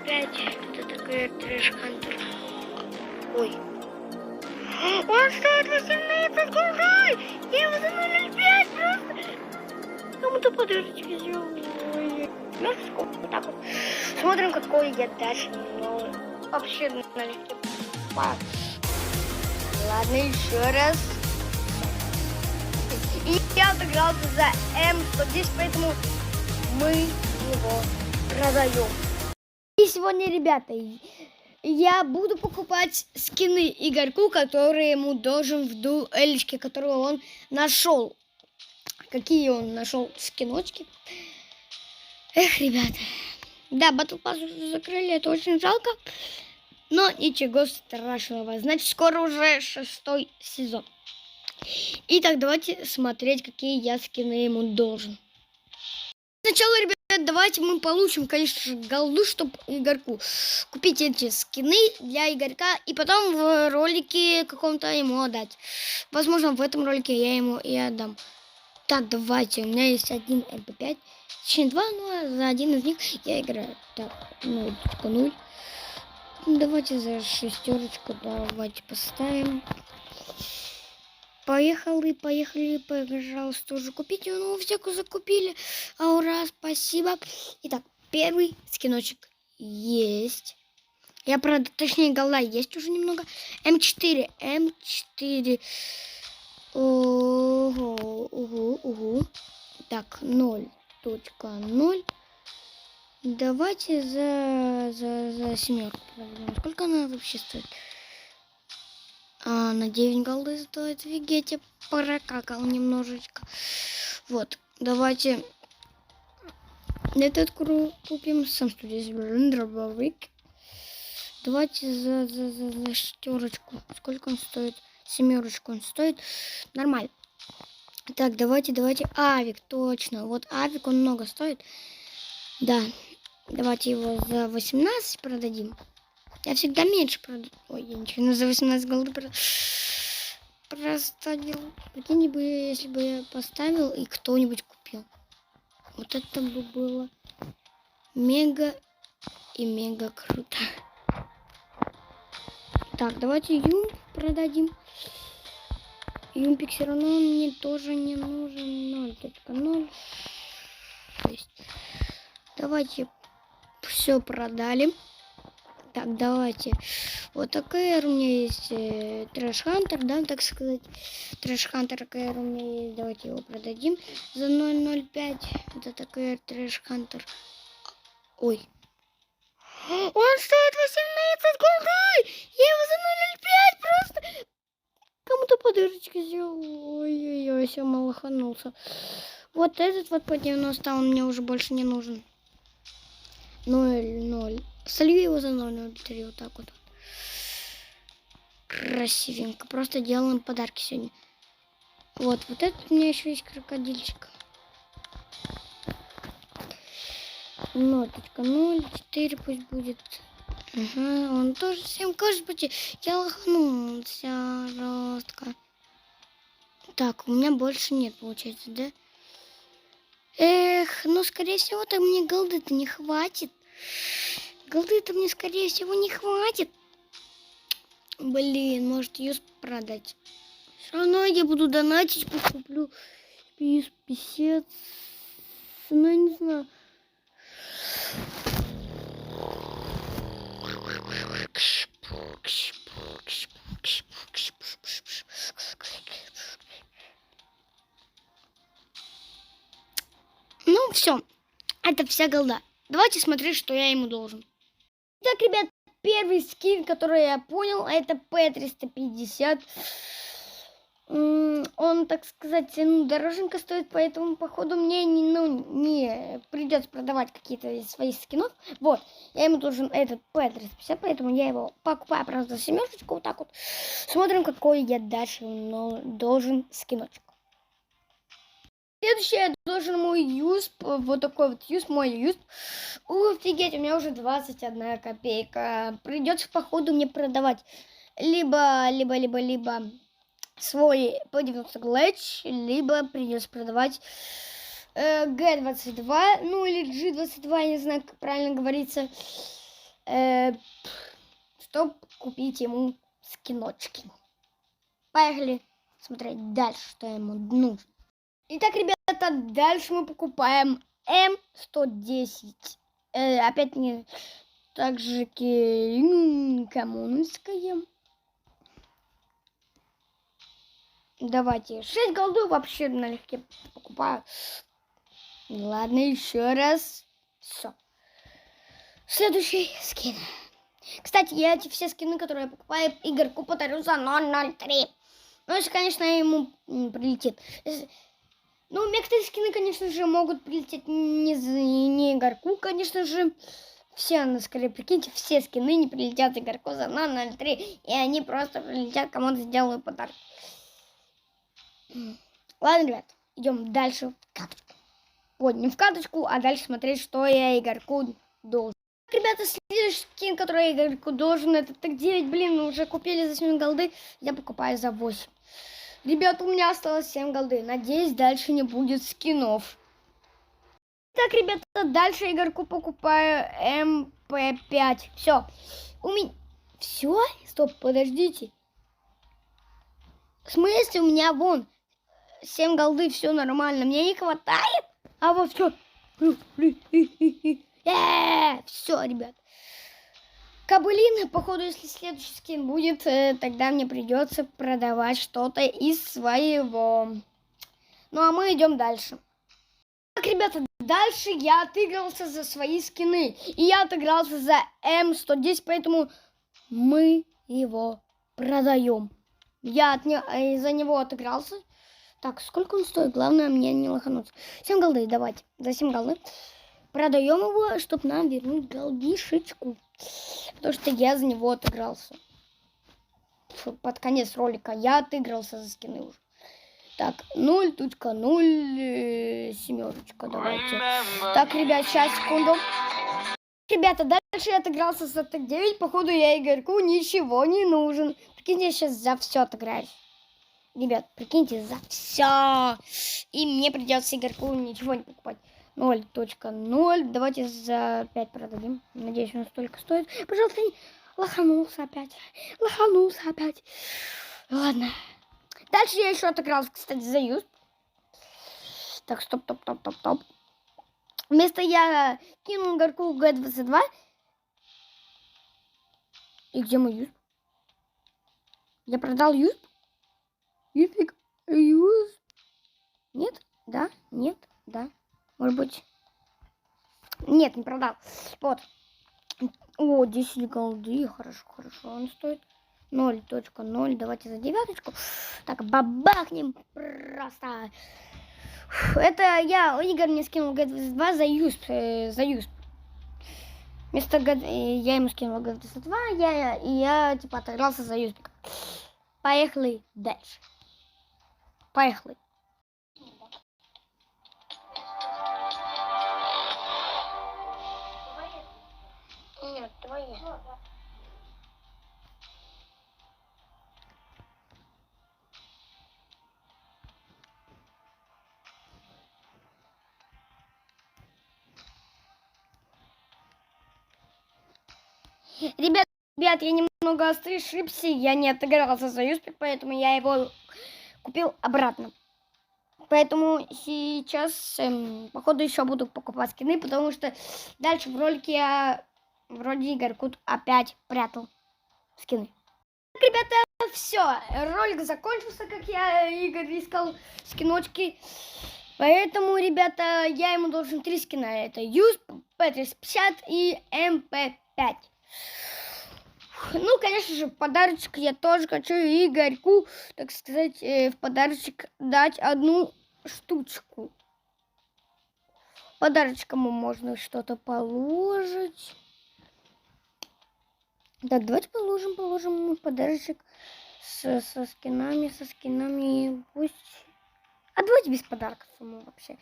5. Это такой трэш-хантер. Ой. Он стоит 18 голды! Я его за 0,05 просто! Кому-то подарочек взял. Ой. Мяско. Вот так вот. Смотрим, какой я дальше. Но вообще налегке. Ладно, еще раз. И я отыгрался за М110, поэтому мы его продаем. И сегодня, ребята, я буду покупать скины Игорьку, которые ему должен в дуэльчике, которого он нашел. Какие он нашел скиночки. Эх, ребята. Да, Battle Pass уже закрыли, это очень жалко. Но ничего страшного. Значит, скоро уже 6-й сезон. Итак, давайте смотреть, какие я скины ему должен. Сначала, ребят, давайте мы получим, конечно, голду, чтобы Игорьку купить эти скины для Игорька. И потом в ролике каком-то ему отдать. Возможно, в этом ролике я ему и отдам. Так, давайте. У меня есть один МП5. Точнее, 2, но за один из них я играю. Так, 0.0. Давайте за шестерочку, давайте поставим. Поехали, пожалуйста, уже купите. Ну, всякую закупили. А ура, спасибо. Итак, первый скиночек есть. Я, правда, точнее, голда есть уже немного. М4. Ого. Так, 0.0. Давайте за семерку. Сколько она вообще стоит? На 9 голды стоит. Офигеть, я прокакал немножечко. Вот, давайте этот купим. Сам что здесь дробовик. Давайте за шестерочку. Сколько он стоит? Семерочку он стоит. Нормально. Так, давайте. Авик, точно. Вот авик, он много стоит. Да. Давайте его за 18 продадим. Я всегда меньше продаю. Ой, я ничего, за 18 голды проставил. Прикиньте бы, если бы я поставил и кто-нибудь купил. Вот это бы было мега и мега круто. Так, давайте юмп продадим. Юмпик все равно мне тоже не нужен. 0.06. Давайте все продали. Так, давайте. Вот такая у меня есть трэш-хантер, да, так сказать. Трэш-хантер такая у меня есть. Давайте его продадим за 0.05. Это такая трэш-хантер. Ой. Он стоит 18 голды! Я его за 0.05 просто... Кому-то подарочки сделал. Ой-ой-ой, все малоханулся. Вот этот вот по 90, он мне уже больше не нужен. 0.0. Солью его за 0.03, вот так вот. Красивенько. Просто делаем подарки сегодня. Вот этот у меня еще есть крокодильчик. 0.04 пусть будет. Ага, он тоже всем кажется, я лоханулся жестко. Так, у меня больше нет, получается, да? Эх, ну, скорее всего-то мне голды-то не хватит. Голды-то мне, скорее всего, не хватит. Блин, может, юз продать. Все равно я буду донатить, куплю юз 50. Ну, я не знаю. Ну, все. Это вся голда. Давайте смотреть, что я ему должен. Так, ребят, первый скин, который я понял, это P350. Он, так сказать, дороженько стоит, поэтому, походу, мне не придется продавать какие-то из своих скинов. Вот, я ему должен этот P350, поэтому я его покупаю просто за семерочку, вот так вот. Смотрим, какой я дальше должен скиночек. Следующий я должен мой юз, вот такой вот юз, мой юз. Офигеть, у меня уже 21 копейка. Придется, походу, мне продавать либо свой P90 Glitch, либо придется продавать G22, ну или G22, я не знаю, как правильно говорится. чтобы купить ему скиночки. Поехали смотреть дальше, что ему нужно. Итак, ребята, дальше мы покупаем М110. Опять не так же коммунская. Давайте 6 голдов вообще налегке покупаю. Ладно, еще раз. Все. Следующий скин. Кстати, я эти все скины, которые я покупаю, Игорьку подарю за 003. Ну, если, конечно, ему прилетит. Ну, некоторые скины, конечно же, могут прилететь не Игорьку, конечно же. Все, скорее, прикиньте, все скины не прилетят Игорьку за 003. И они просто прилетят, кому-то сделаю подарок. Ладно, ребят, идем дальше в каточку. Вот, не в каточку, а дальше смотреть, что я Игорьку должен. Ребята, следующий скин, который я Игорьку должен, это так 9, блин, мы уже купили за 7 голды, я покупаю за 8. Ребята, у меня осталось 7 голды, надеюсь, дальше не будет скинов. Так, ребята, дальше Игорьку покупаю МП5. Все, у меня... Все? Стоп, подождите. В смысле, у меня вон 7 голды, все нормально, мне не хватает? А вот все. Все, ребят. Кобылин, походу, если следующий скин будет, тогда мне придется продавать что-то из своего. Ну, а мы идем дальше. Так, ребята, дальше я отыгрался за свои скины. И я отыгрался за М110, поэтому мы его продаем. Я за него отыгрался. Так, сколько он стоит? Главное, мне не лохануться. 7 голды, давайте. За 7 голды. Продаем его, чтобы нам вернуть голдишечку. Потому что я за него отыгрался. Под конец ролика я отыгрался за скины уже. Так, 0.0 семерочка, давайте. Так, ребят, сейчас, секунду. Ребята, дальше я отыгрался за ТК-9. Походу, я Игорьку ничего не нужен. Прикиньте, я сейчас за все отыграюсь. Ребят, прикиньте, за все. И мне придется Игорьку ничего не покупать. 0.0. Давайте за 5 продадим. Надеюсь, он столько стоит. Пожалуйста, не... Лоханулся опять. Лоханулся опять. Ладно. Дальше я еще отыгрался, кстати, за юз. Так, стоп. Вместо я кинул Игорьку Г22. И где мой юз? Я продал юз? Юз? Нет? Да? Нет? Да? Может быть... Нет, не продал. Вот. О, 10 голды. Хорошо. Он стоит 0.0. Давайте за 9. Так, бабахнем просто. Это Игорь мне скинул Г22 за юз. Вместо я ему скинул Г22, я типа отыгрался за юз. Поехали дальше. Поехали. Нет, твои. Ребят, я немного ошибся, я не отыгрался за юспик, поэтому я его купил обратно. Поэтому сейчас, походу, еще буду покупать скины, потому что дальше в ролике я вроде Игорьку опять прятал скины. Так, ребята, все, ролик закончился, как я Игорь искал скиночки. Поэтому, ребята, я ему должен 3 скина. Это юз, П350 и МП5. Ну, конечно же, в подарочек я тоже хочу Игорьку, так сказать, в подарочек дать одну штучку. Подарочком можно что-то положить. Так, давайте положим ему подарочек со скинами. Пусть... А давайте без подарков ему вообще.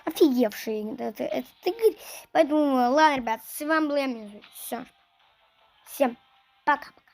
Офигевший. Поэтому, ладно, ребят, с вами был я, Все. Всем пока-пока.